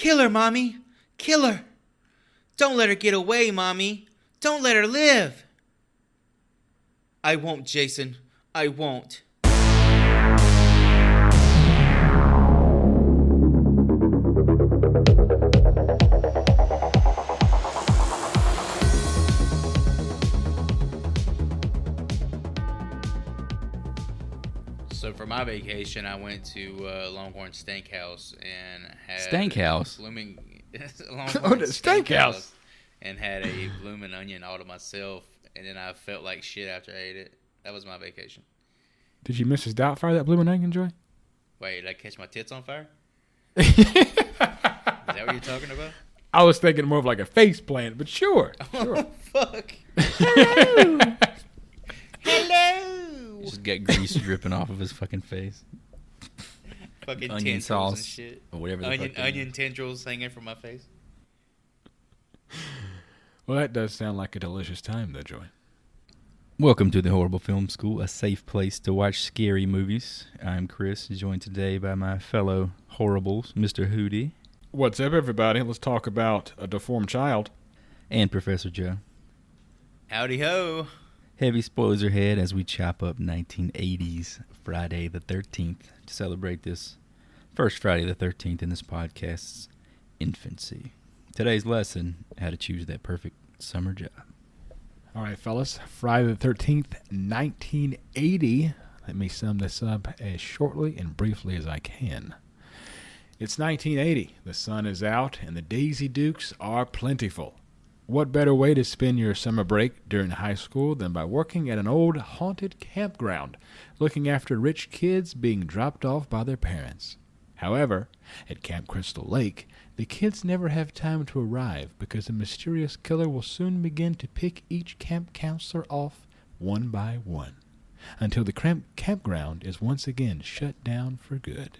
Kill her, Mommy. Kill her. Don't let her get away, Mommy. Don't let her live. I won't, Jason. I won't. So for my vacation, I went to Longhorn Steakhouse and had Steakhouse? Longhorn Steakhouse. And had a bloomin' onion all to myself, and then I felt like shit after I ate it. That was my vacation. Did you Mrs. Doubtfire that bloomin' onion, Joy? Wait, did I catch my tits on fire? Is that what you're talking about? I was thinking more of like a face plant, but sure. Oh, fuck. Hello. Hello. Just got grease dripping off of his fucking face. Fucking onion tendrils sauce and shit. Or whatever. Onion tendrils hanging from my face. Well, that does sound like a delicious time, though, Joy. Welcome to the Horrible Film School, a safe place to watch scary movies. I'm Chris, joined today by my fellow HorrorBulls, Mr. Hootie. What's up, everybody? Let's talk about A Deformed Child. And Professor Joe. Howdy ho. Heavy spoilers ahead as we chop up 1980s Friday the 13th to celebrate this first Friday the 13th in this podcast's infancy. Today's lesson, how to choose that perfect summer job. All right, fellas. Friday the 13th, 1980. Let me sum this up as shortly and briefly as I can. It's 1980. The sun is out and the Daisy Dukes are plentiful. What better way to spend your summer break during high school than by working at an old haunted campground, looking after rich kids being dropped off by their parents? However, at Camp Crystal Lake, the kids never have time to arrive because a mysterious killer will soon begin to pick each camp counselor off one by one, until the campground is once again shut down for good.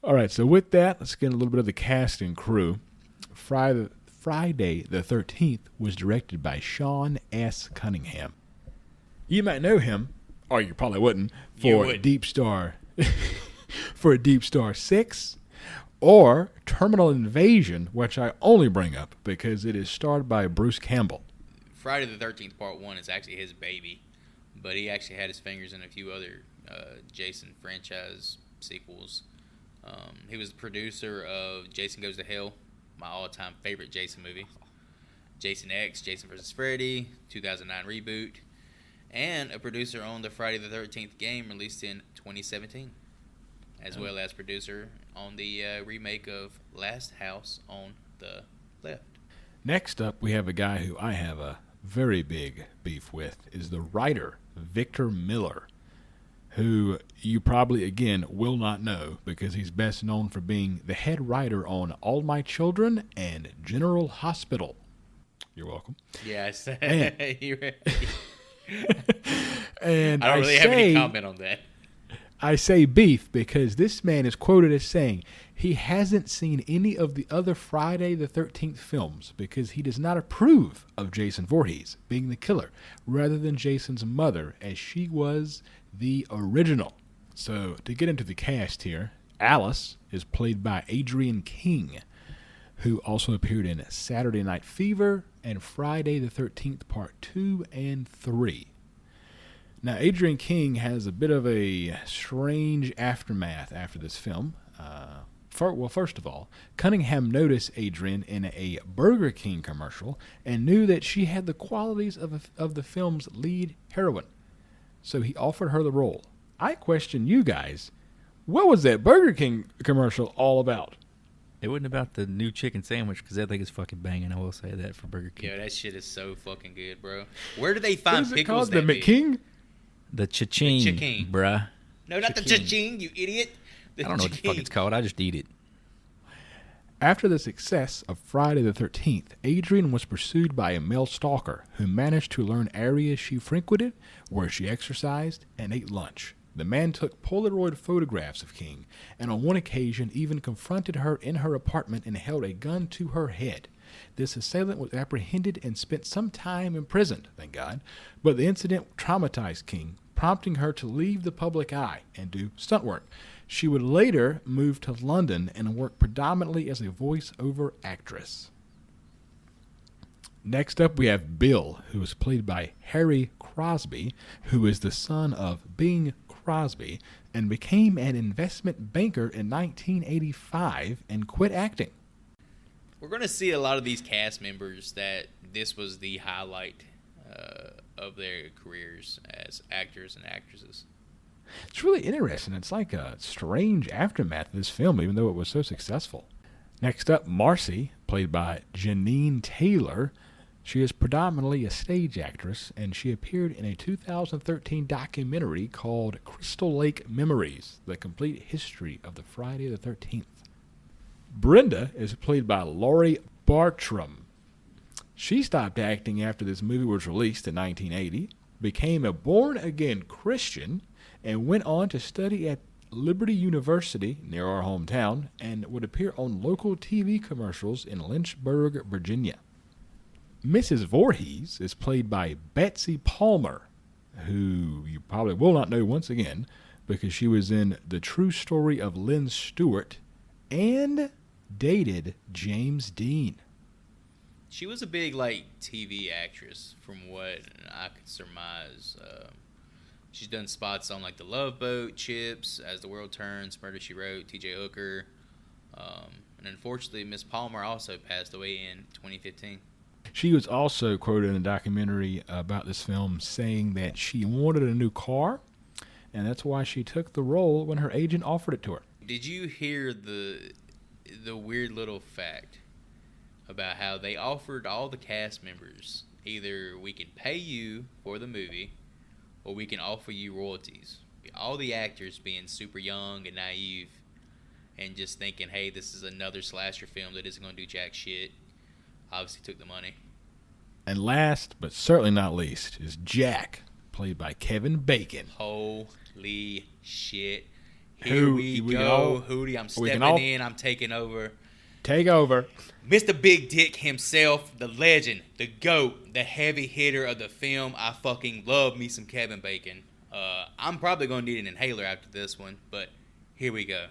All right, so with that, let's get a little bit of the cast and crew. Friday the 13th was directed by Sean S. Cunningham. You might know him, or you probably wouldn't, for Deep Star for Deep Star 6 or Terminal Invasion, which I only bring up because it is starred by Bruce Campbell. Friday the 13th Part 1 is actually his baby, but he actually had his fingers in a few other Jason franchise sequels. He was the producer of Jason Goes to Hell, my all-time favorite Jason movie. Jason X, Jason vs. Freddy, 2009 reboot, and a producer on the Friday the 13th game released in 2017, as well as producer on the remake of Last House on the Left. Next up, we have a guy who I have a very big beef with, is the writer, Victor Miller, who you probably, again, will not know because he's best known for being the head writer on All My Children and General Hospital. You're welcome. Yes. And I don't really have any comment on that. I say beef because this man is quoted as saying he hasn't seen any of the other Friday the 13th films because he does not approve of Jason Voorhees being the killer rather than Jason's mother, as she was the original. So to get into the cast here, Alice is played by Adrienne King, who also appeared in Saturday Night Fever and Friday the 13th Part 2 and 3. Now, Adrienne King has a bit of a strange aftermath after this film. First of all, Cunningham noticed Adrienne in a Burger King commercial and knew that she had the qualities of the film's lead heroine. So he offered her the role. I question you guys, what was that Burger King commercial all about? It wasn't about the new chicken sandwich because that thing is fucking banging. I will say that for Burger King. Yeah, that shit is so fucking good, bro. Where do they find what is pickles? It called? The McKing? The cha-ching, bruh. No, not the cha-ching, you idiot. I don't know what the fuck it's called. I just eat it. After the success of Friday the 13th, Adrienne was pursued by a male stalker who managed to learn areas she frequented, where she exercised, and ate lunch. The man took Polaroid photographs of King, and on one occasion even confronted her in her apartment and held a gun to her head. This assailant was apprehended and spent some time imprisoned, thank God, but the incident traumatized King, prompting her to leave the public eye and do stunt work. She would later move to London and work predominantly as a voice-over actress. Next up, we have Bill, who was played by Harry Crosby, who is the son of Bing Crosby, and became an investment banker in 1985 and quit acting. We're going to see a lot of these cast members that this was the highlight of their careers as actors and actresses. It's really interesting. It's like a strange aftermath of this film, even though it was so successful. Next up, Marcy, played by Janine Taylor. She is predominantly a stage actress, and she appeared in a 2013 documentary called Crystal Lake Memories, the complete history of the Friday the 13th. Brenda is played by Laurie Bartram. She stopped acting after this movie was released in 1980, became a born-again Christian, and went on to study at Liberty University, near our hometown, and would appear on local TV commercials in Lynchburg, Virginia. Mrs. Voorhees is played by Betsy Palmer, who you probably will not know once again, because she was in The True Story of Lynn Stewart and dated James Dean. She was a big, TV actress, from what I could surmise. She's done spots on, The Love Boat, Chips, As the World Turns, Murder, She Wrote, T.J. Hooker. And unfortunately, Miss Palmer also passed away in 2015. She was also quoted in a documentary about this film saying that she wanted a new car, and that's why she took the role when her agent offered it to her. Did you hear the weird little fact about how they offered all the cast members, either we can pay you for the movie or we can offer you royalties? All the actors being super young and naive and just thinking, hey, this is another slasher film that isn't going to do jack shit. Obviously took the money. And last, but certainly not least, is Jack, played by Kevin Bacon. Holy shit. Here we go. Hootie, I'm stepping in. I'm taking over. Take over. Mr. Big Dick himself, the legend, the GOAT, the heavy hitter of the film. I fucking love me some Kevin Bacon. I'm probably going to need an inhaler after this one, but here we go.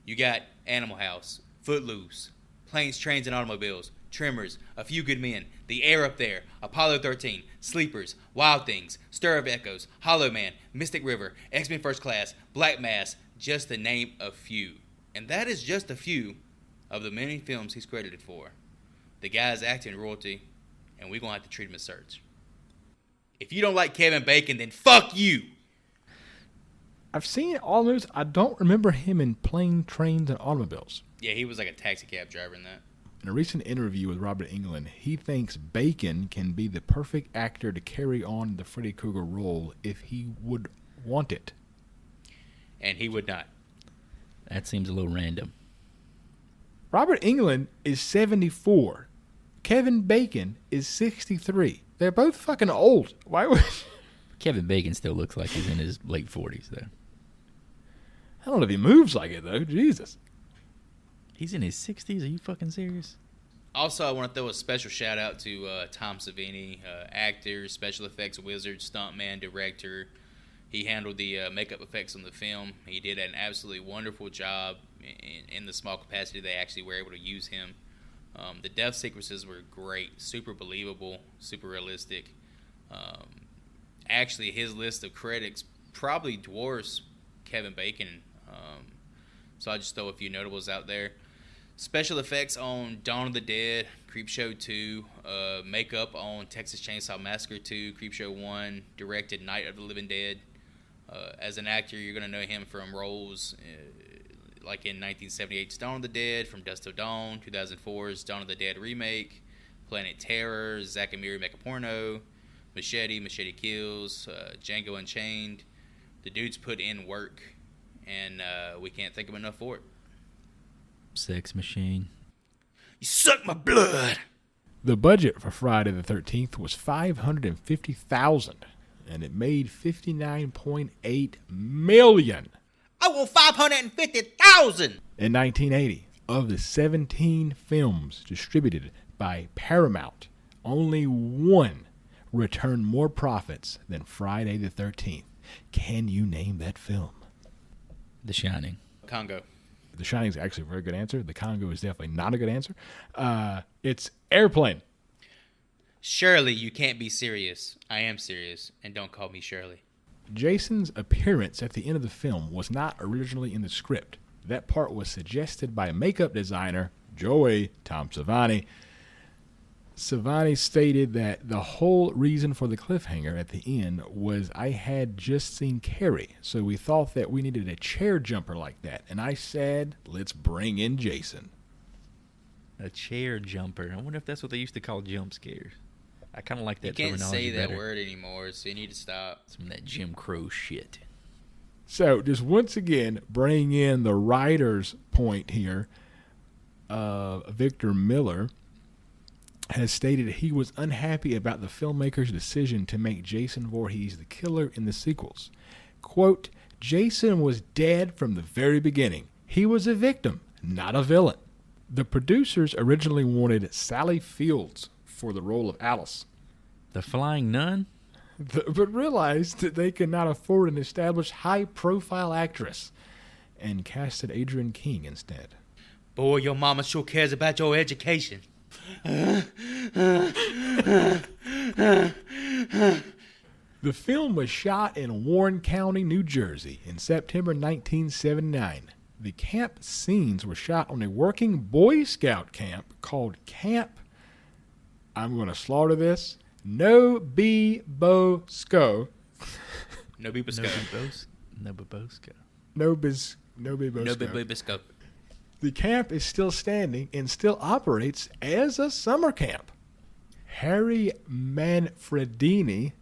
You got Animal House, Footloose, Planes, Trains, and Automobiles, Tremors, A Few Good Men, The Air Up There, Apollo 13, Sleepers, Wild Things, Stir of Echoes, Hollow Man, Mystic River, X-Men First Class, Black Mass, just to name a few. And that is just a few of the many films he's credited for. The guy's acting royalty, and we're going to have to treat him as such. If you don't like Kevin Bacon, then fuck you! I've seen all those. I don't remember him in Planes, Trains, and Automobiles. Yeah, he was like a taxi cab driver in that. In a recent interview with Robert Englund, he thinks Bacon can be the perfect actor to carry on the Freddy Krueger role if he would want it. And he would not. That seems a little random. Robert Englund is 74. Kevin Bacon is 63. They're both fucking old. Why would... Kevin Bacon still looks like he's in his late 40s, though. I don't know if he moves like it, though. Jesus. He's in his 60s? Are you fucking serious? Also, I want to throw a special shout out to Tom Savini, actor, special effects wizard, stuntman, director. He handled the makeup effects on the film. He did an absolutely wonderful job in the small capacity they actually were able to use him. The death sequences were great, super believable, super realistic. Actually, his list of credits probably dwarfs Kevin Bacon. So I'll just throw a few notables out there. Special effects on Dawn of the Dead, Creepshow 2, makeup on Texas Chainsaw Massacre 2, Creepshow 1, directed Night of the Living Dead. As an actor, you're going to know him from roles like in 1978's Dawn of the Dead, From Dusk Till Dawn, 2004's Dawn of the Dead remake, Planet Terror, Zack and Miri Make a Porno, Machete Kills, Django Unchained. The dude's put in work, and we can't thank him enough for it. Sex Machine. You suck my blood! The budget for Friday the 13th was $550,000, and it made $59.8 million. I want $550,000! In 1980, of the 17 films distributed by Paramount, only one returned more profits than Friday the 13th. Can you name that film? The Shining. Congo. The Shining is actually a very good answer. The Congo is definitely not a good answer. It's Airplane. Shirley, you can't be serious. I am serious, and don't call me Shirley. Jason's appearance at the end of the film was not originally in the script. That part was suggested by makeup designer Joey Tom Savani. Savani stated that the whole reason for the cliffhanger at the end was I had just seen Carrie, so we thought that we needed a chair jumper like that. And I said, let's bring in Jason. A chair jumper. I wonder if that's what they used to call jump scares. I kind of like that terminology. You can't say that better. Word anymore, so you need to stop. Some of that Jim Crow shit. So, just once again, bring in the writer's point here. Victor Miller has stated he was unhappy about the filmmaker's decision to make Jason Voorhees the killer in the sequels. Quote, Jason was dead from the very beginning. He was a victim, not a villain. The producers originally wanted Sally Fields for the role of Alice, The Flying Nun? but realized that they could not afford an established high-profile actress and casted Adrienne King instead. Boy, your mama sure cares about your education. The film was shot in Warren County, New Jersey in September 1979. The camp scenes were shot on a working Boy Scout camp called Camp, I'm going to slaughter this, No Be Bo Sco. No be Bisco. No Babosco. No Be Bo No Sco. be Bisco. The camp is still standing and still operates as a summer camp. Harry Manfredini,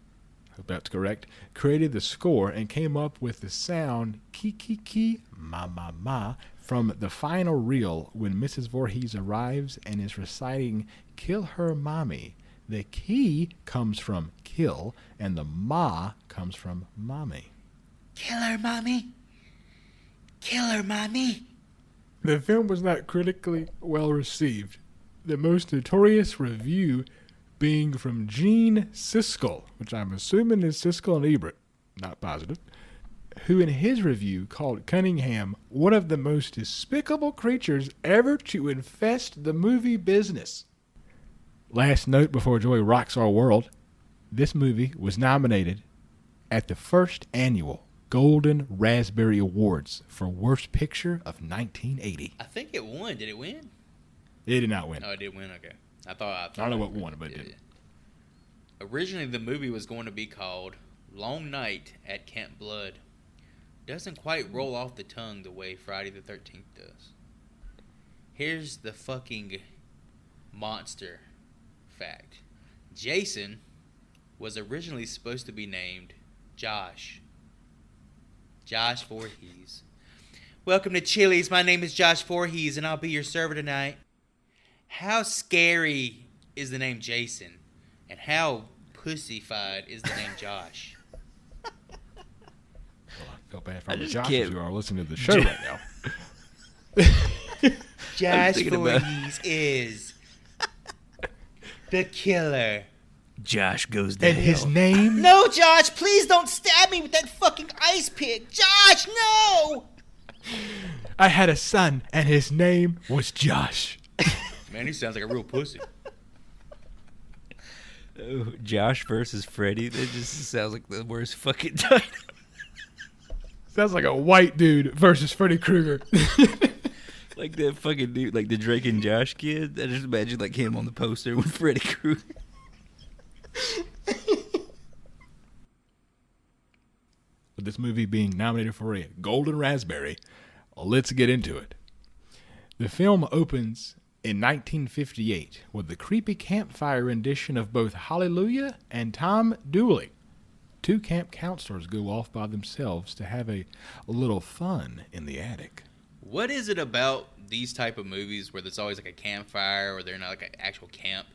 I hope that's correct, created the score and came up with the sound ki ki ki ma ma ma from the final reel when Mrs. Voorhees arrives and is reciting Kill Her Mommy. The ki comes from kill and the ma comes from mommy. Kill her, mommy. Kill her, mommy. The film was not critically well received, the most notorious review being from Gene Siskel, which I'm assuming is Siskel and Ebert, not positive, who in his review called Cunningham one of the most despicable creatures ever to infest the movie business. Last note before Joey rocks our world, this movie was nominated at the first annual Golden Raspberry Awards for Worst Picture of 1980. I think it won. Did it win? It did not win. Oh, it did win? Okay. I thought I don't know what won, but it did. Originally, the movie was going to be called Long Night at Camp Blood. Doesn't quite roll off the tongue the way Friday the 13th does. Here's the fucking monster fact. Jason was originally supposed to be named Josh. Josh Voorhees. Welcome to Chili's. My name is Josh Voorhees, and I'll be your server tonight. How scary is the name Jason? And how pussified is the name Josh? Well, I feel bad for all the just Joshes can't- who are listening to the show right now. Josh thinking about- Voorhees is the killer. Josh goes to And his name? No, Josh, please don't stab me with that fucking ice pick. Josh, no! I had a son, and his name was Josh. Man, he sounds like a real pussy. Oh, Josh versus Freddy. That just sounds like the worst fucking title. Sounds like a white dude versus Freddy Krueger. Like that fucking dude, like the Drake and Josh kid. I just imagine like him on the poster with Freddy Krueger. With this movie being nominated for a Golden Raspberry, let's get into it. The film opens in 1958 with the creepy campfire rendition of both Hallelujah and Tom Dooley. Two camp counselors go off by themselves to have a little fun in the attic. What is it about these type of movies where there's always like a campfire or they're not like an actual camp?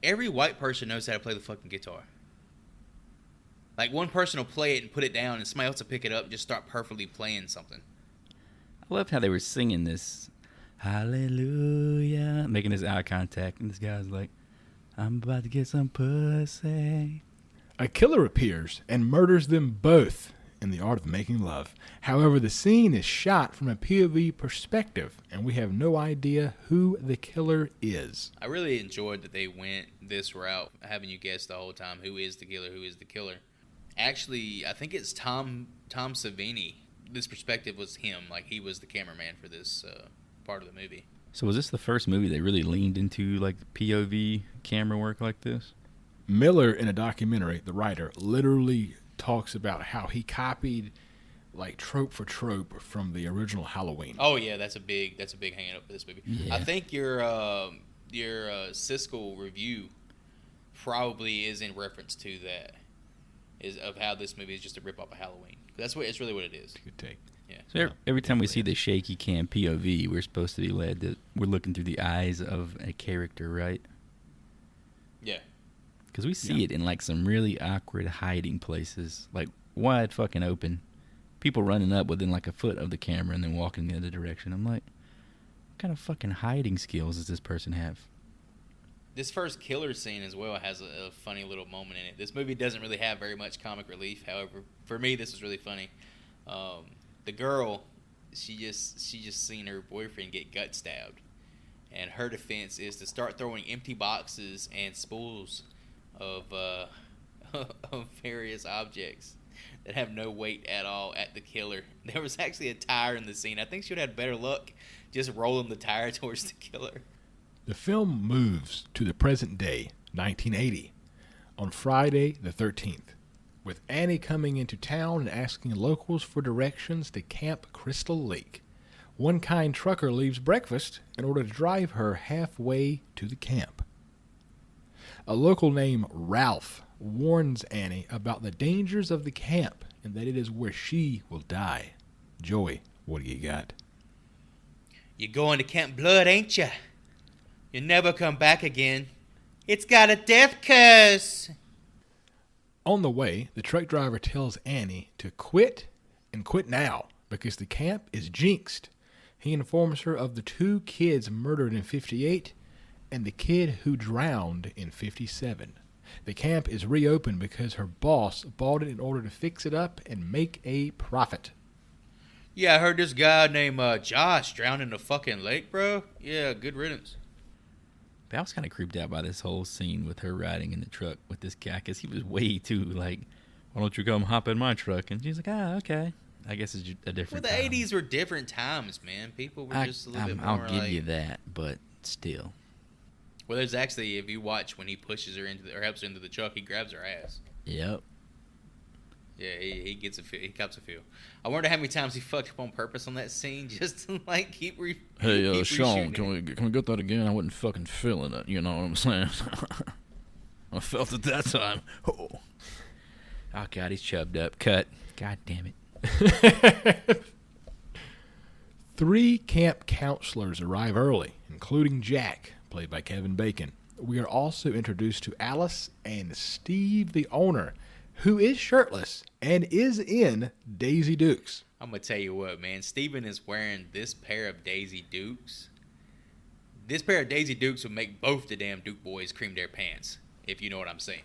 Every white person knows how to play the fucking guitar. Like one person will play it and put it down and somebody else will pick it up and just start perfectly playing something. I loved how they were singing this Hallelujah, making this eye contact, and this guy's like, I'm about to get some pussy. A killer appears and murders them both in the art of making love. However, the scene is shot from a POV perspective, and we have no idea who the killer is. I really enjoyed that they went this route, having you guess the whole time who is the killer, who is the killer. Actually, I think it's Tom Savini. This perspective was him, like he was the cameraman for this part of the movie. So was this the first movie they really leaned into like POV camera work like this? Miller, in a documentary, the writer, literally talks about how he copied like trope for trope from the original Halloween. Oh yeah, that's a big hang up for this movie. Yeah. I think your Siskel review probably is in reference to that, is of how this movie is just a rip off of Halloween. It's really what it is. Good take. Yeah. So every time we see the shaky cam POV, we're supposed to be led that we're looking through the eyes of a character, right? Yeah. Because we see it in like some really awkward hiding places, like wide fucking open. People running up within like a foot of the camera and then walking the other direction. I'm like, what kind of fucking hiding skills does this person have? This first killer scene as well has a funny little moment in it. This movie doesn't really have very much comic relief. However, for me, this was really funny. The girl, she just seen her boyfriend get gut stabbed, and her defense is to start throwing empty boxes and spools of of various objects that have no weight at all at the killer. There was actually a tire in the scene. I think she would have had better luck just rolling the tire towards the killer. The film moves to the present day, 1980, on Friday the 13th, with Annie coming into town and asking locals for directions to Camp Crystal Lake. One kind trucker leaves breakfast in order to drive her halfway to the camp. A local named Ralph warns Annie about the dangers of the camp and that it is where she will die. Joey, what do you got? You're going to Camp Blood, ain't ya? You'll never come back again. It's got a death curse. On the way, the truck driver tells Annie to quit and quit now because the camp is jinxed. He informs her of the 2 kids murdered in 58 and the kid who drowned in 57. The camp is reopened because her boss bought it in order to fix it up and make a profit. Yeah, I heard this guy named Josh drowned in the fucking lake, bro. Yeah, good riddance. But I was kind of creeped out by this whole scene with her riding in the truck with this guy because he was way too like, why don't you come hop in my truck? And she's like, okay. I guess it's a different Well, the time. 80s were different times, man. People were just a little bit more I'll give like... you that, but still. Well, there's actually, if you watch when he pushes her into or helps her into the truck, he grabs her ass. Yep. Yeah, he gets a feel. He cops a feel. I wonder how many times he fucked up on purpose on that scene just to like keep Hey, Sean, reshooting can we get that again? I wasn't fucking feeling it, you know what I'm saying? I felt it that time. Oh, God, he's chubbed up. Cut. God damn it. 3 camp counselors arrive early, including Jack, played by Kevin Bacon. We are also introduced to Alice and Steve, the owner, who is shirtless and is in Daisy Dukes. I'm going to tell you what, man. Steven is wearing this pair of Daisy Dukes. This pair of Daisy Dukes would make both the damn Duke boys cream their pants, if you know what I'm saying.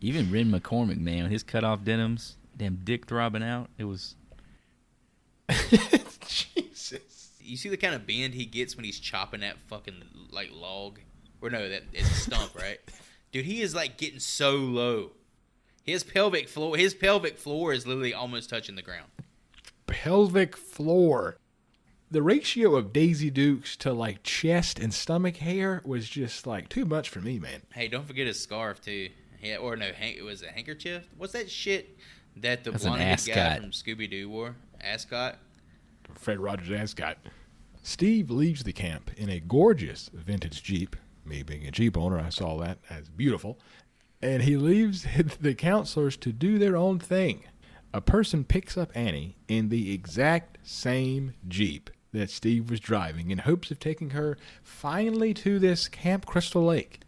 Even Ren McCormick, man, with his cut-off denims, damn dick throbbing out, it was... Jesus. You see the kind of bend he gets when he's chopping that fucking, like, log? Or no, that it's a stump, right? Dude, he is, like, getting so low. His pelvic floor is literally almost touching the ground. Pelvic floor. The ratio of Daisy Dukes to like chest and stomach hair was just like too much for me, man. Hey, don't forget his scarf too. Yeah, or no, it was a handkerchief. What's that shit that the That's an blonde guy ascot. from Scooby Doo wore? Ascot. Fred Rogers ascot. Steve leaves the camp in a gorgeous vintage Jeep. Me being a Jeep owner, I saw that as beautiful. And he leaves the counselors to do their own thing. A person picks up Annie in the exact same Jeep that Steve was driving in hopes of taking her finally to this Camp Crystal Lake.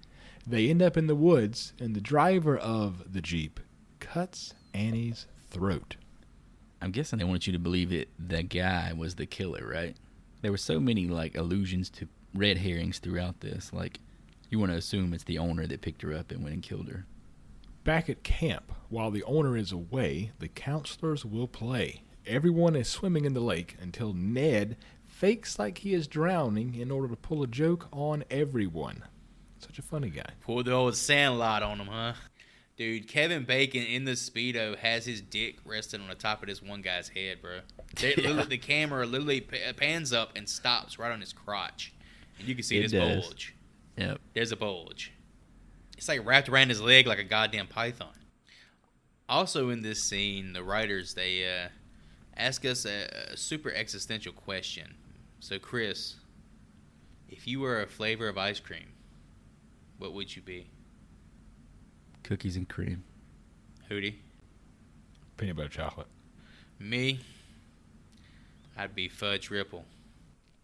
They end up in the woods, and the driver of the Jeep cuts Annie's throat. I'm guessing they wanted you to believe it. The guy was the killer, right? There were so many like allusions to red herrings throughout this. Like, you want to assume it's the owner that picked her up and went and killed her. Back at camp, while the owner is away, the counselors will play. Everyone is swimming in the lake until Ned fakes like he is drowning in order to pull a joke on everyone. Such a funny guy. Pulled the old Sandlot on him, huh? Dude, Kevin Bacon in the Speedo has his dick resting on the top of this one guy's head, bro. The camera literally pans up and stops right on his crotch. And you can see this bulge. Yep. There's a bulge. It's like wrapped around his leg like a goddamn python. Also in this scene, the writers, they ask us a super existential question. So, Chris, if you were a flavor of ice cream, what would you be? Cookies and cream. Hootie? Peanut butter chocolate. Me? I'd be Fudge Ripple.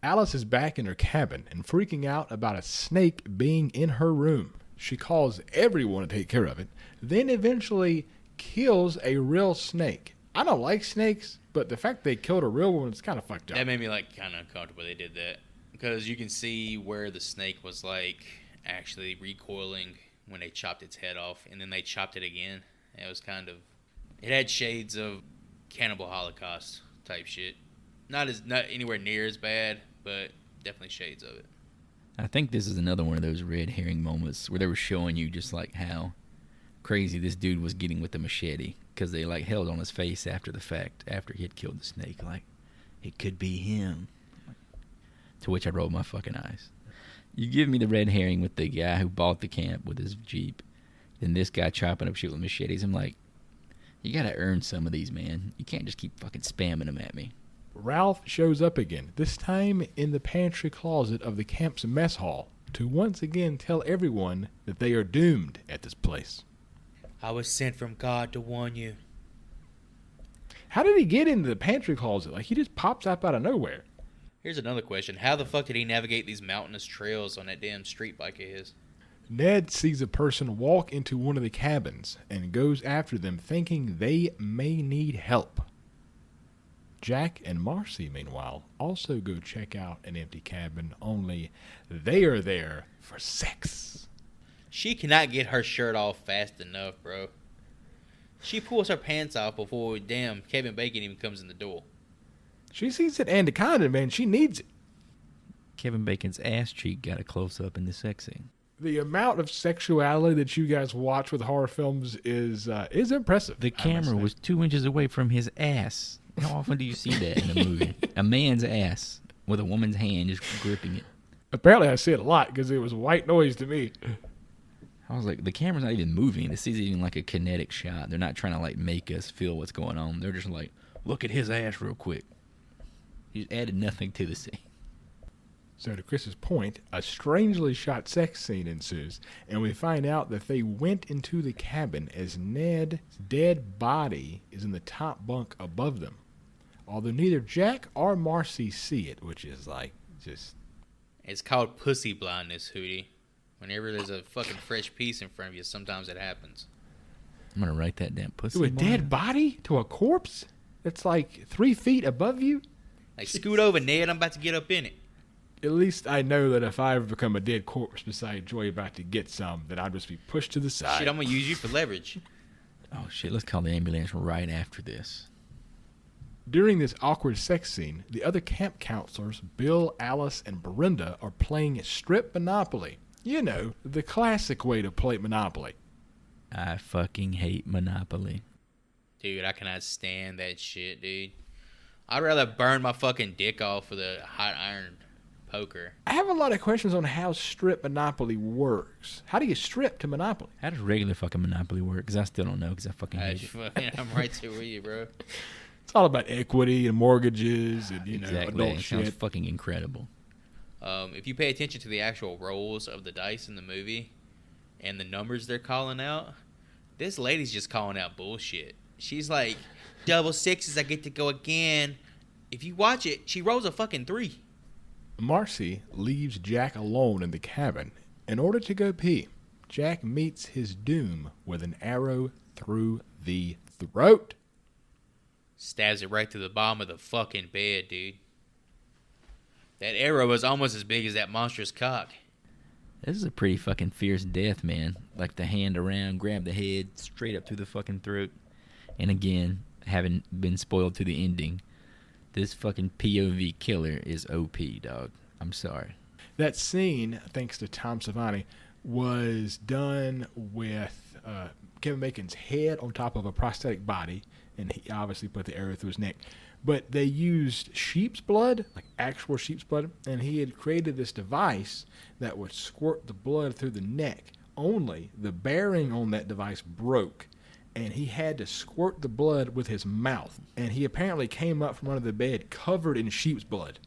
Alice is back in her cabin and freaking out about a snake being in her room. She calls everyone to take care of it, then eventually kills a real snake. I don't like snakes, but the fact they killed a real one is kind of fucked up. That made me kind of uncomfortable they did that. Because you can see where the snake was actually recoiling when they chopped its head off, and then they chopped it again. It was it had shades of Cannibal Holocaust type shit. Not anywhere near as bad, but definitely shades of it. I think this is another one of those red herring moments where they were showing you just how crazy this dude was getting with the machete, because they held on his face after the fact, after he had killed the snake, it could be him. To which I rolled my fucking eyes. You give me the red herring with the guy who bought the camp with his Jeep, then this guy chopping up shit with machetes. I'm like, you gotta earn some of these, man. You can't just keep fucking spamming them at me. Ralph shows up again, this time in the pantry closet of the camp's mess hall, to once again tell everyone that they are doomed at this place. I was sent from God to warn you. How did he get into the pantry closet? He just pops up out of nowhere. Here's another question. How the fuck did he navigate these mountainous trails on that damn street bike of his? Ned sees a person walk into one of the cabins and goes after them thinking they may need help. Jack and Marcy, meanwhile, also go check out an empty cabin, only they are there for sex. She cannot get her shirt off fast enough, bro. She pulls her pants off before damn Kevin Bacon even comes in the door. She sees it and the condom, man. She needs it. Kevin Bacon's ass cheek got a close-up in the sex scene. The amount of sexuality that you guys watch with horror films is impressive. The camera was 2 inches away from his ass. How often do you see that in a movie? A man's ass with a woman's hand just gripping it. Apparently I see it a lot because it was white noise to me. I was like, the camera's not even moving. This is even a kinetic shot. They're not trying to make us feel what's going on. They're just look at his ass real quick. He's added nothing to the scene. So to Chris's point, a strangely shot sex scene ensues, and we find out that they went into the cabin as Ned's dead body is in the top bunk above them. Although neither Jack or Marcy see it, which is just... It's called pussy blindness, Hootie. Whenever there's a fucking fresh piece in front of you, sometimes it happens. I'm going to write that down. Pussy To a dead body? To a corpse? That's 3 feet above you? Scoot over, Ned. I'm about to get up in it. At least I know that if I ever become a dead corpse beside Joy about to get some, that I'll just be pushed to the side. Shit, I'm going to use you for leverage. Oh, shit. Let's call the ambulance right after this. During this awkward sex scene, the other camp counselors, Bill, Alice, and Brenda, are playing strip Monopoly. You know, the classic way to play Monopoly. I fucking hate Monopoly. Dude, I cannot stand that shit, dude. I'd rather burn my fucking dick off with a hot iron poker. I have a lot of questions on how strip Monopoly works. How do you strip to Monopoly? How does regular fucking Monopoly work? Because I still don't know, because I fucking hate it. I'm right there with you, bro. It's all about equity and mortgages and, exactly. adult It shit. sounds fucking incredible. If you pay attention to the actual rolls of the dice in the movie and the numbers they're calling out, this lady's just calling out bullshit. She's like, double sixes, I get to go again. If you watch it, she rolls a fucking 3. Marcy leaves Jack alone in the cabin in order to go pee. Jack meets his doom with an arrow through the throat. Stabs it right to the bottom of the fucking bed, dude. That arrow was almost as big as that monstrous cock. This is a pretty fucking fierce death, man. Like the hand around, grab the head, straight up through the fucking throat. And again, having been spoiled to the ending, this fucking POV killer is OP, dog. I'm sorry. That scene, thanks to Tom Savini, was done with Kevin Bacon's head on top of a prosthetic body, and he obviously put the arrow through his neck. But they used sheep's blood, like actual sheep's blood, and he had created this device that would squirt the blood through the neck. Only the bearing on that device broke, and he had to squirt the blood with his mouth. And he apparently came up from under the bed covered in sheep's blood.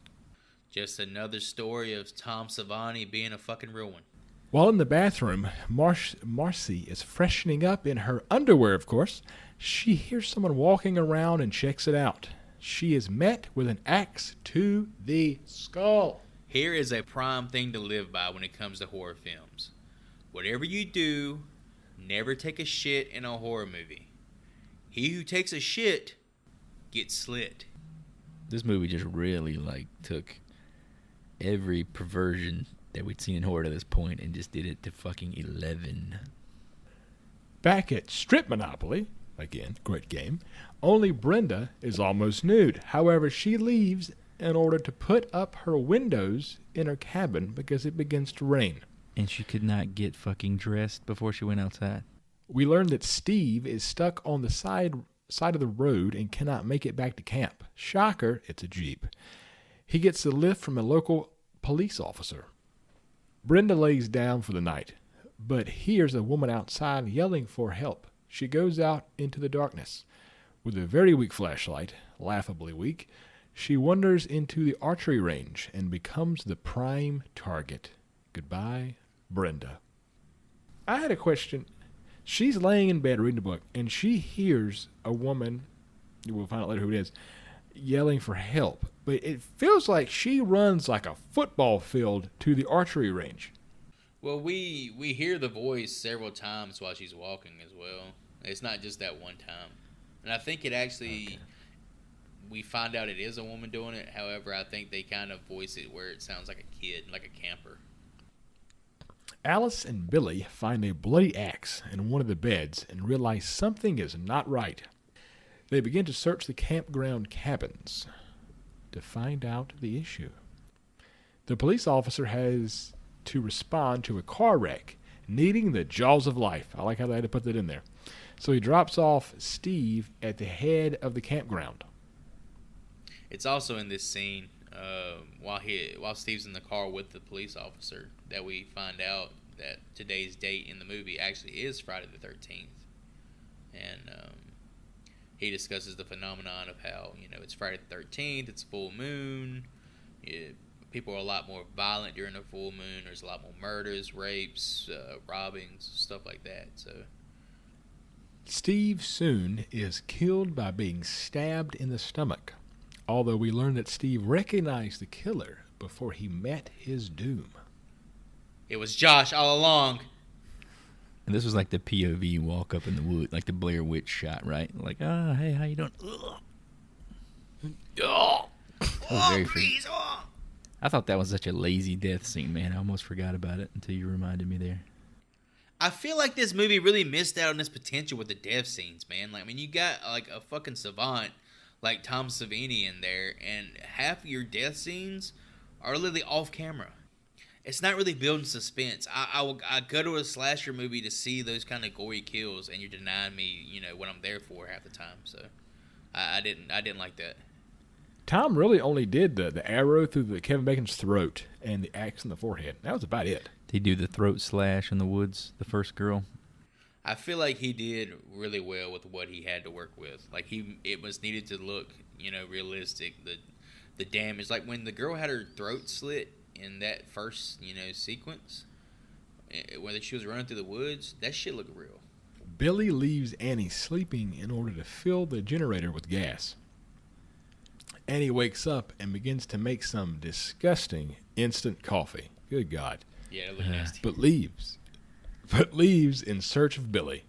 Just another story of Tom Savini being a fucking real one. While in the bathroom, Marcy is freshening up in her underwear, of course. She hears someone walking around and checks it out. She is met with an axe to the skull. Here is a prime thing to live by when it comes to horror films. Whatever you do, never take a shit in a horror movie. He who takes a shit gets slit. This movie just really, took every perversion that we'd seen in horror to this point and just did it to fucking 11. Back at Strip Monopoly, again, great game, only Brenda is almost nude. However, she leaves in order to put up her windows in her cabin because it begins to rain. And she could not get fucking dressed before she went outside. We learn that Steve is stuck on the side of the road and cannot make it back to camp. Shocker, it's a Jeep. He gets the lift from a local police officer. Brenda lays down for the night, but hears a woman outside yelling for help. She goes out into the darkness. With a very weak flashlight, laughably weak, she wanders into the archery range and becomes the prime target. Goodbye, Brenda. I had a question. She's laying in bed reading a book, and she hears a woman, we'll find out later who it is, yelling for help. But it feels like she runs like a football field to the archery range. Well, we hear the voice several times while she's walking as well. It's not just that one time. And I think it actually, we find out it is a woman doing it. However, I think they kind of voice it where it sounds like a kid, like a camper. Alice and Billy find a bloody axe in one of the beds and realize something is not right. They begin to search the campground cabins to find out the issue. The police officer has to respond to a car wreck, needing the jaws of life. I like how they had to put that in there. So he drops off Steve at the head of the campground. It's also in this scene, while Steve's in the car with the police officer, that we find out that today's date in the movie actually is Friday the 13th. And he discusses the phenomenon of how, it's Friday the 13th, it's full moon, people are a lot more violent during a full moon, there's a lot more murders, rapes, robbings, stuff like that. So Steve soon is killed by being stabbed in the stomach, although we learn that Steve recognized the killer before he met his doom. It was Josh all along. And this was like the POV walk up in the wood, like the Blair Witch shot, right? Like, oh, hey, how you doing? Oh, please. Oh. I thought that was such a lazy death scene, man. I almost forgot about it until you reminded me there. I feel like this movie really missed out on its potential with the death scenes, man. You got a fucking savant like Tom Savini in there, and half of your death scenes are literally off camera. It's not really building suspense. I go to a slasher movie to see those kind of gory kills, and you're denying me, what I'm there for half the time. So I didn't like that. Tom really only did the arrow through the Kevin Bacon's throat and the axe in the forehead. That was about it. Did he do the throat slash in the woods, the first girl? I feel like he did really well with what he had to work with. It was needed to look, realistic. The damage, like when the girl had her throat slit in that first, sequence, whether she was running through the woods, that shit looked real. Billy leaves Annie sleeping in order to fill the generator with gas. Annie wakes up and begins to make some disgusting instant coffee. Good God. Yeah, it looked nasty. But leaves in search of Billy.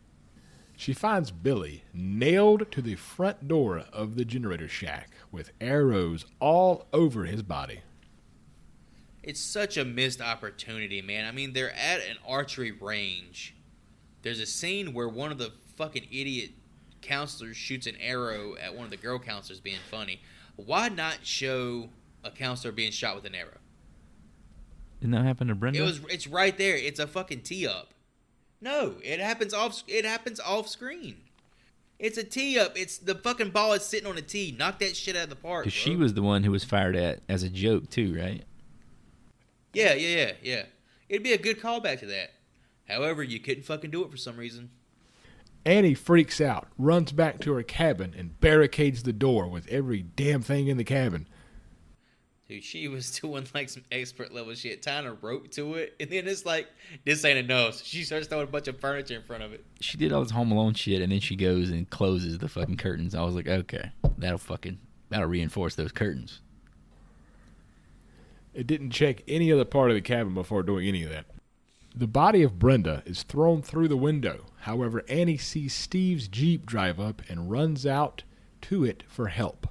She finds Billy nailed to the front door of the generator shack with arrows all over his body. It's such a missed opportunity, man. I mean, they're at an archery range. There's a scene where one of the fucking idiot counselors shoots an arrow at one of the girl counselors being funny. Why not show a counselor being shot with an arrow? Didn't that happen to Brenda? It's right there. It's a fucking tee up. No, it happens off screen. It's a tee up. It's the fucking ball is sitting on a tee. Knock that shit out of the park. Because she was the one who was fired at as a joke too, right? Yeah. It'd be a good callback to that. However, you couldn't fucking do it for some reason. Annie freaks out, runs back to her cabin, and barricades the door with every damn thing in the cabin. Dude, she was doing like some expert level shit, tying a rope to it, and then it's like, this ain't enough. So she starts throwing a bunch of furniture in front of it. She did all this Home Alone shit, and then she goes and closes the fucking curtains. I was like, okay, that'll reinforce those curtains. It didn't check any other part of the cabin before doing any of that. The body of Brenda is thrown through the window. However, Annie sees Steve's Jeep drive up and runs out to it for help.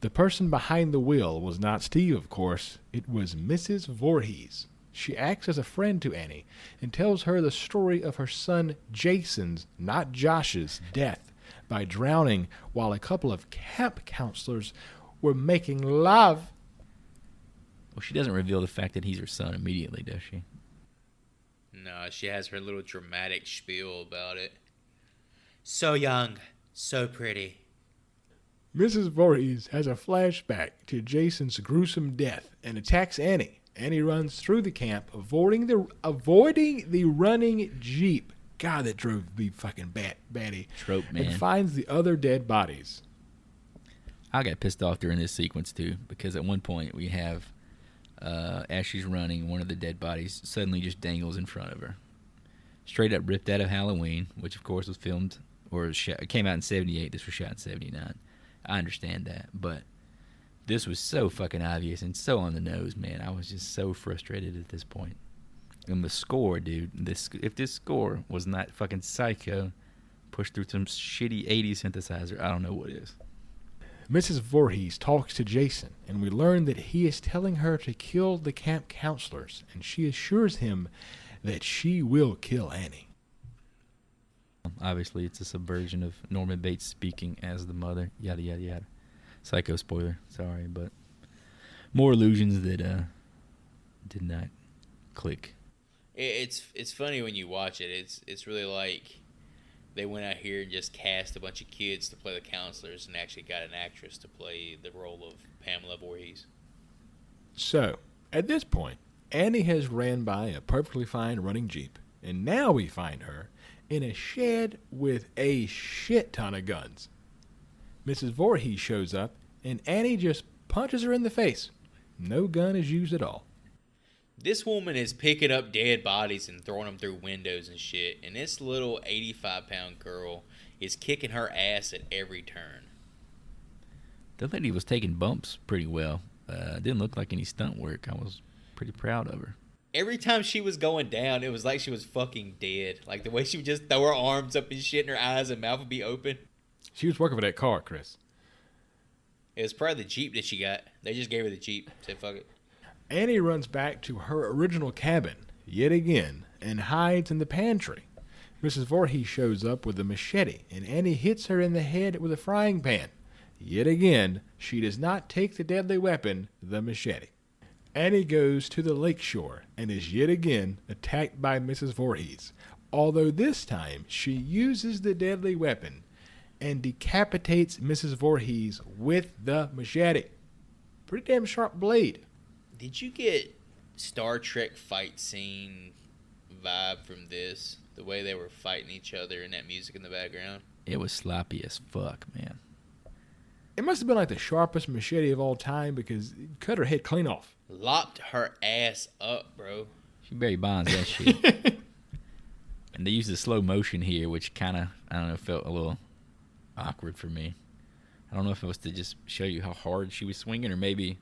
The person behind the wheel was not Steve, of course. It was Mrs. Voorhees. She acts as a friend to Annie and tells her the story of her son Jason's, not Josh's, death by drowning while a couple of camp counselors were making love. Well, she doesn't reveal the fact that he's her son immediately, does she? No, she has her little dramatic spiel about it. So young, so pretty. Mrs. Voorhees has a flashback to Jason's gruesome death and attacks Annie. Annie runs through the camp, avoiding the running Jeep. God, that drove me fucking batty. Trope, man. And finds the other dead bodies. I got pissed off during this sequence, too, because at one point we have, as she's running, one of the dead bodies suddenly just dangles in front of her. Straight up ripped out of Halloween, which, of course, was filmed, or it came out in 78. This was shot in 79. I understand that, but this was so fucking obvious and so on the nose, man. I was just so frustrated at this point. And the score, dude, if this score was not fucking psycho, pushed through some shitty 80s synthesizer, I don't know what is. Mrs. Voorhees talks to Jason, and we learn that he is telling her to kill the camp counselors, and she assures him that she will kill Annie. Obviously, it's a subversion of Norman Bates speaking as the mother, yada, yada, yada. Psycho spoiler, sorry, but more illusions that did not click. It's funny when you watch it. It's really like they went out here and just cast a bunch of kids to play the counselors and actually got an actress to play the role of Pamela Voorhees. So, at this point, Annie has ran by a perfectly fine running Jeep, and now we find her in a shed with a shit ton of guns. Mrs. Voorhees shows up, and Annie just punches her in the face. No gun is used at all. This woman is picking up dead bodies and throwing them through windows and shit, and this little 85-pound girl is kicking her ass at every turn. The lady was taking bumps pretty well. Didn't look like any stunt work. I was pretty proud of her. Every time she was going down, it was like she was fucking dead. Like the way she would just throw her arms up and shit, and her eyes and mouth would be open. She was working for that car, Chris. It was probably the Jeep that she got. They just gave her the Jeep. Said, fuck it. Annie runs back to her original cabin, yet again, and hides in the pantry. Mrs. Voorhees shows up with a machete, and Annie hits her in the head with a frying pan. Yet again, she does not take the deadly weapon, the machete. Annie goes to the lakeshore and is yet again attacked by Mrs. Voorhees, although this time she uses the deadly weapon and decapitates Mrs. Voorhees with the machete. Pretty damn sharp blade. Did you get Star Trek fight scene vibe from this? The way they were fighting each other and that music in the background? It was sloppy as fuck, man. It must have been like the sharpest machete of all time because it cut her head clean off. Lopped her ass up, bro. She Barry Bonds that shit. And they used the slow motion here, which kind of, I don't know, felt a little awkward for me. I don't know if it was to just show you how hard she was swinging, or maybe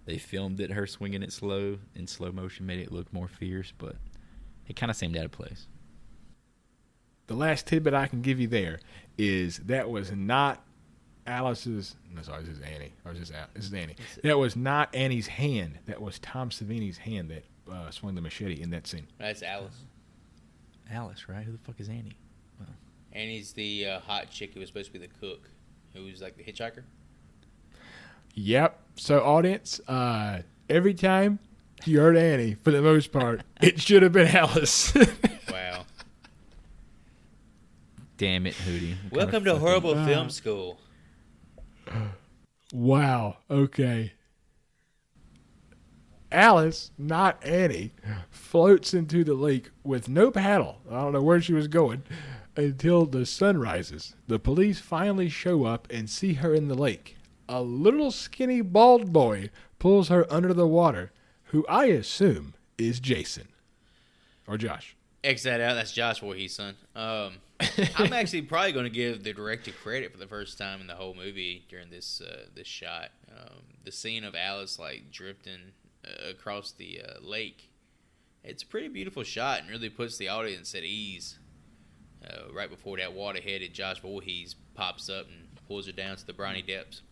they filmed it, her swinging it slow, in slow motion made it look more fierce, but it kind of seemed out of place. The last tidbit I can give you there is that was not Alice's. No, sorry, this is Annie. Or is this is Annie. That was not Annie's hand. That was Tom Savini's hand that swung the machete in that scene. That's Alice. Alice, right? Who the fuck is Annie? Annie's the hot chick who was supposed to be the cook, who was like the hitchhiker. Yep. So, audience, every time you heard Annie, for the most part, it should have been Alice. Wow. Damn it, Hootie. Welcome to Horrible Film School. Wow. Okay. Alice, not Annie, floats into the lake with no paddle. I don't know where she was going until the sun rises. The police finally show up and see her in the lake. A little skinny bald boy pulls her under the water, who I assume is Jason. Or Josh. X that out. That's Josh Voorhees' son. I'm actually probably going to give the director credit for the first time in the whole movie during this shot. The scene of Alice like drifting across the lake. It's a pretty beautiful shot and really puts the audience at ease. Right before that water-headed Josh Voorhees pops up and pulls her down to the briny depths.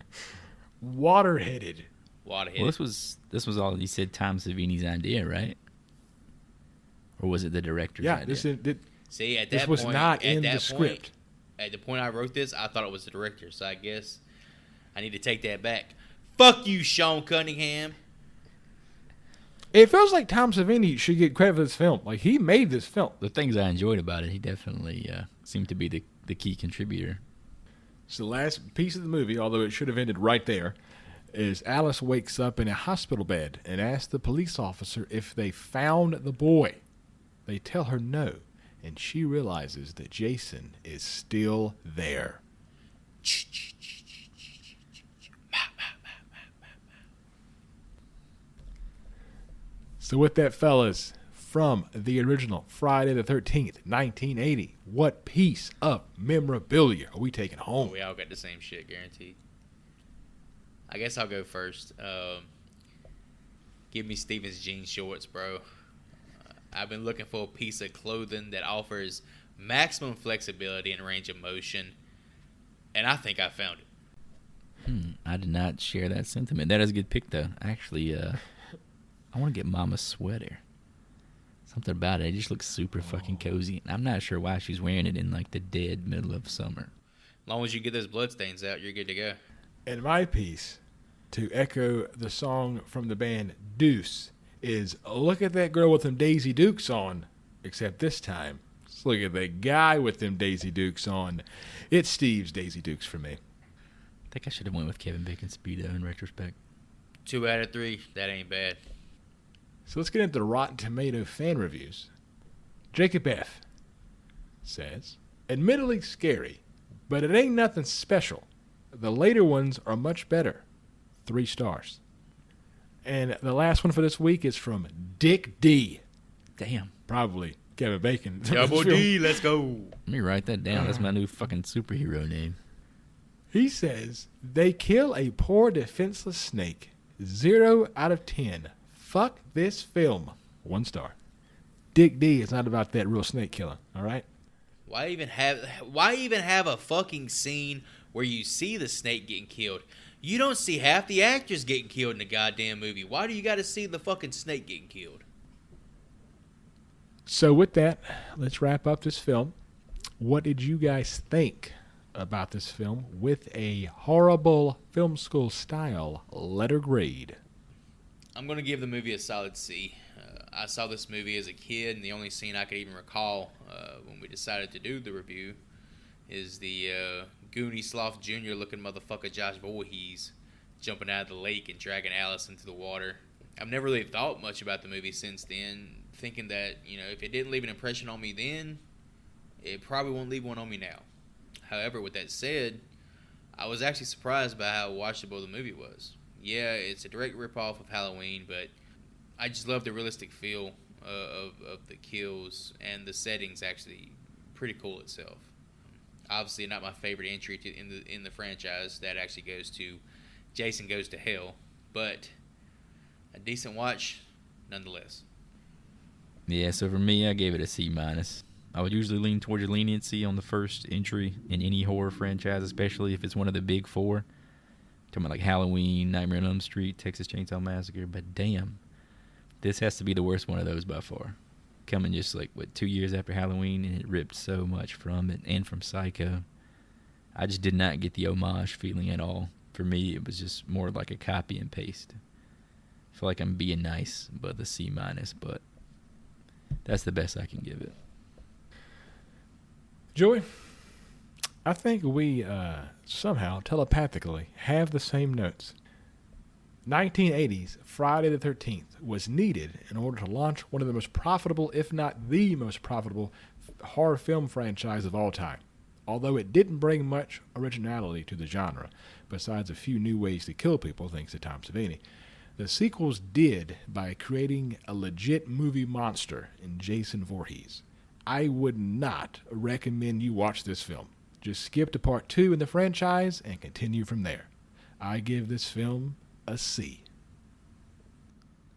Water-headed. Water-headed. Well, this was all you said Tom Savini's idea, right? Or was it the director's idea? See, at that this was point, not in the script. At the point I wrote this, I thought it was the director, so I guess I need to take that back. Fuck you, Sean Cunningham. It feels like Tom Savini should get credit for this film. Like, he made this film. The things I enjoyed about it, he definitely seemed to be the key contributor. So the last piece of the movie, although it should have ended right there, is Alice wakes up in a hospital bed and asks the police officer if they found the boy. They tell her no, and she realizes that Jason is still there. So with that, fellas, from the original Friday the 13th, 1980, what piece of memorabilia are we taking home? We all got the same shit, guaranteed. I guess I'll go first. Give me Steven's jean shorts, bro. I've been looking for a piece of clothing that offers maximum flexibility and range of motion, and I think I found it. I did not share that sentiment. That is a good pick, though. Actually, I want to get Mama's sweater. Something about it. It just looks super fucking cozy. I'm not sure why she's wearing it in, like, the dead middle of summer. As long as you get those bloodstains out, you're good to go. And my piece, to echo the song from the band Deuce, is look at that girl with them Daisy Dukes on, except this time, let's look at that guy with them Daisy Dukes on. It's Steve's Daisy Dukes for me. I think I should have went with Kevin Bacon's Speedo in retrospect. 2 out of 3. That ain't bad. So let's get into the Rotten Tomato fan reviews. Jacob F. says, admittedly scary, but it ain't nothing special. The later ones are much better. 3 stars. And the last one for this week is from Dick D. Damn. Probably Kevin Bacon. Double D, let's go. Let me write that down. That's my new fucking superhero name. He says, they kill a poor defenseless snake. 0 out of 10. Fuck this film. 1 star. Dick D is not about that real snake killing, all right? Why even have a fucking scene where you see the snake getting killed? You don't see half the actors getting killed in the goddamn movie. Why do you got to see the fucking snake getting killed? So with that, let's wrap up this film. What did you guys think about this film with a horrible film school style letter grade? I'm going to give the movie a solid C. I saw this movie as a kid, and the only scene I could even recall when we decided to do the review is the Goonie Sloth Jr. looking motherfucker Josh Voorhees jumping out of the lake and dragging Alice into the water. I've never really thought much about the movie since then, thinking that, if it didn't leave an impression on me then, it probably won't leave one on me now. However, with that said, I was actually surprised by how watchable the movie was. Yeah, it's a direct ripoff of Halloween, but I just love the realistic feel of the kills, and the setting's actually pretty cool itself. Obviously, not my favorite entry in the franchise. That actually goes to Jason Goes to Hell, but a decent watch nonetheless. Yeah, so for me, I gave it a C-. I would usually lean towards leniency on the first entry in any horror franchise, especially if it's one of the big four. Talking about like Halloween, Nightmare on Elm Street, Texas Chainsaw Massacre. But damn, this has to be the worst one of those by far. Coming just 2 years after Halloween, and it ripped so much from it and from Psycho. I just did not get the homage feeling at all. For me, it was just more like a copy and paste. I feel like I'm being nice, but the C-, but that's the best I can give it. Joey, I think we somehow telepathically have the same notes. 1980's Friday the 13th was needed in order to launch one of the most profitable, if not the most profitable, horror film franchise of all time. Although it didn't bring much originality to the genre, besides a few new ways to kill people thanks to Tom Savini, the sequels did by creating a legit movie monster in Jason Voorhees. I would not recommend you watch this film. Just skip to part 2 in the franchise and continue from there. I give this film a C.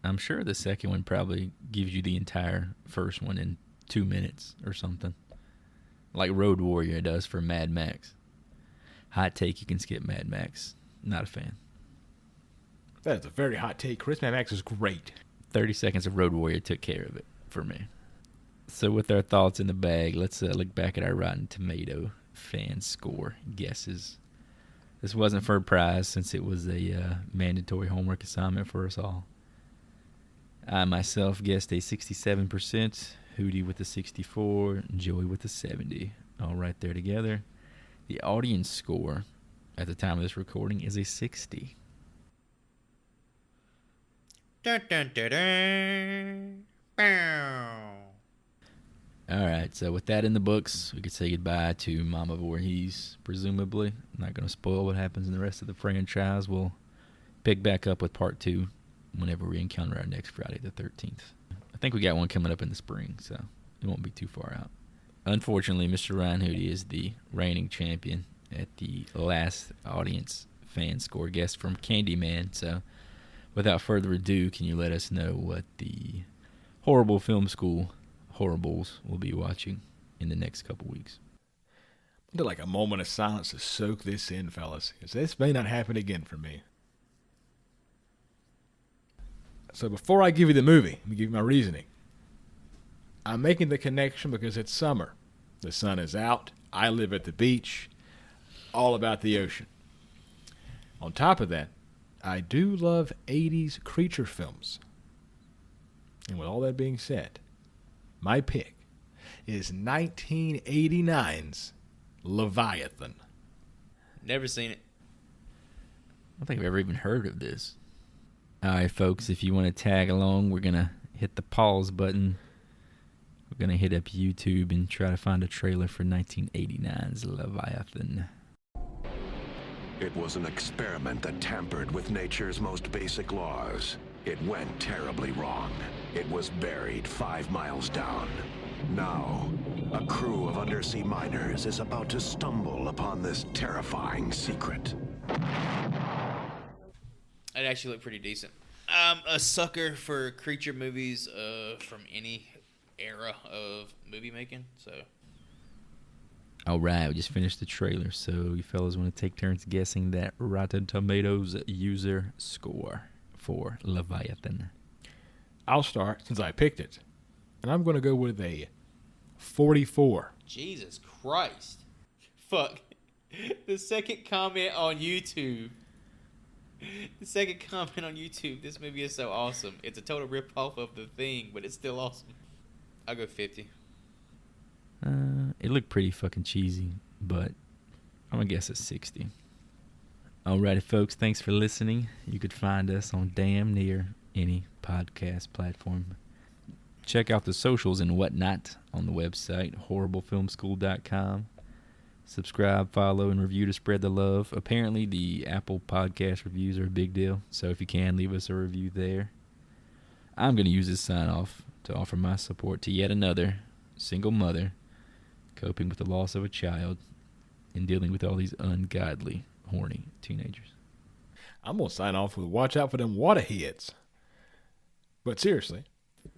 I'm sure the second one probably gives you the entire first one in 2 minutes or something. Like Road Warrior does for Mad Max. Hot take, you can skip Mad Max. Not a fan. That is a very hot take, Chris. Mad Max is great. 30 seconds of Road Warrior took care of it for me. So with our thoughts in the bag, let's look back at our Rotten Tomato fan score guesses. This wasn't for a prize since it was a mandatory homework assignment for us all. I myself guessed a 67%, Hootie with a 64, Joey with a 70. All right there together. The audience score at the time of this recording is a 60. Dun, dun, dun, dun. Bow. All right, so with that in the books, we could say goodbye to Mama Voorhees, presumably. I'm not going to spoil what happens in the rest of the franchise. We'll pick back up with part 2 whenever we encounter our next Friday the 13th. I think we got one coming up in the spring, so it won't be too far out. Unfortunately, Mr. Ryan Hootie is the reigning champion at the last audience fan score guest from Candyman. So without further ado, can you let us know what the Horrible Film School HorrorBulls will be watching in the next couple weeks? I'll do like a moment of silence to soak this in, fellas, because this may not happen again for me. So before I give you the movie, let me give you my reasoning. I'm making the connection because it's summer. The sun is out. I live at the beach. All about the ocean. On top of that, I do love 80s creature films. And with all that being said, my pick is 1989's Leviathan. Never seen it. I don't think I've ever even heard of this. All right, folks, if you want to tag along, we're going to hit the pause button. We're going to hit up YouTube and try to find a trailer for 1989's Leviathan. It was an experiment that tampered with nature's most basic laws. It went terribly wrong. It was buried 5 miles down. Now, a crew of undersea miners is about to stumble upon this terrifying secret. It actually looked pretty decent. I'm a sucker for creature movies from any era of movie making. So, All right, we just finished the trailer, so you fellas want to take turns guessing that Rotten Tomatoes user score for Leviathan? I'll start since I picked it. And I'm going to go with a 44. Jesus Christ. Fuck. The second comment on YouTube. This movie is so awesome. It's a total rip-off of The Thing, but it's still awesome. I'll go 50. It looked pretty fucking cheesy, but I'm going to guess it's 60. Alrighty, folks, thanks for listening. You could find us on damn near any podcast platform. Check out the socials and whatnot on the website, horriblefilmschool.com. Subscribe, follow, and review to spread the love. Apparently, the Apple podcast reviews are a big deal, so if you can, leave us a review there. I'm going to use this sign-off to offer my support to yet another single mother coping with the loss of a child and dealing with all these ungodly, horny teenagers. I'm going to sign off with watch out for them waterheads. But seriously,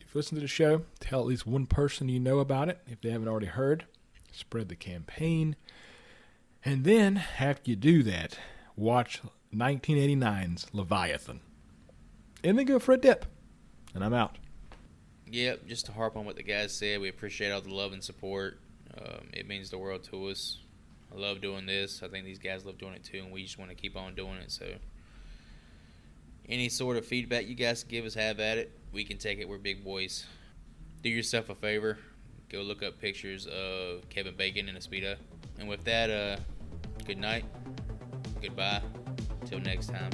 if If you listen to the show, tell at least one person you know about it if they haven't already heard. Spread the campaign. And then, after you do that, watch 1989's Leviathan. And then go for a dip. And I'm out. Yep, just to harp on what the guys said, we appreciate all the love and support. It means the world to us. I love doing this. I think these guys love doing it too, and we just want to keep on doing it. So any sort of feedback you guys give us, have at it. We can take it. We're big boys. Do yourself a favor. Go look up pictures of Kevin Bacon in a Speedo. And with that, good night. Goodbye. Till next time.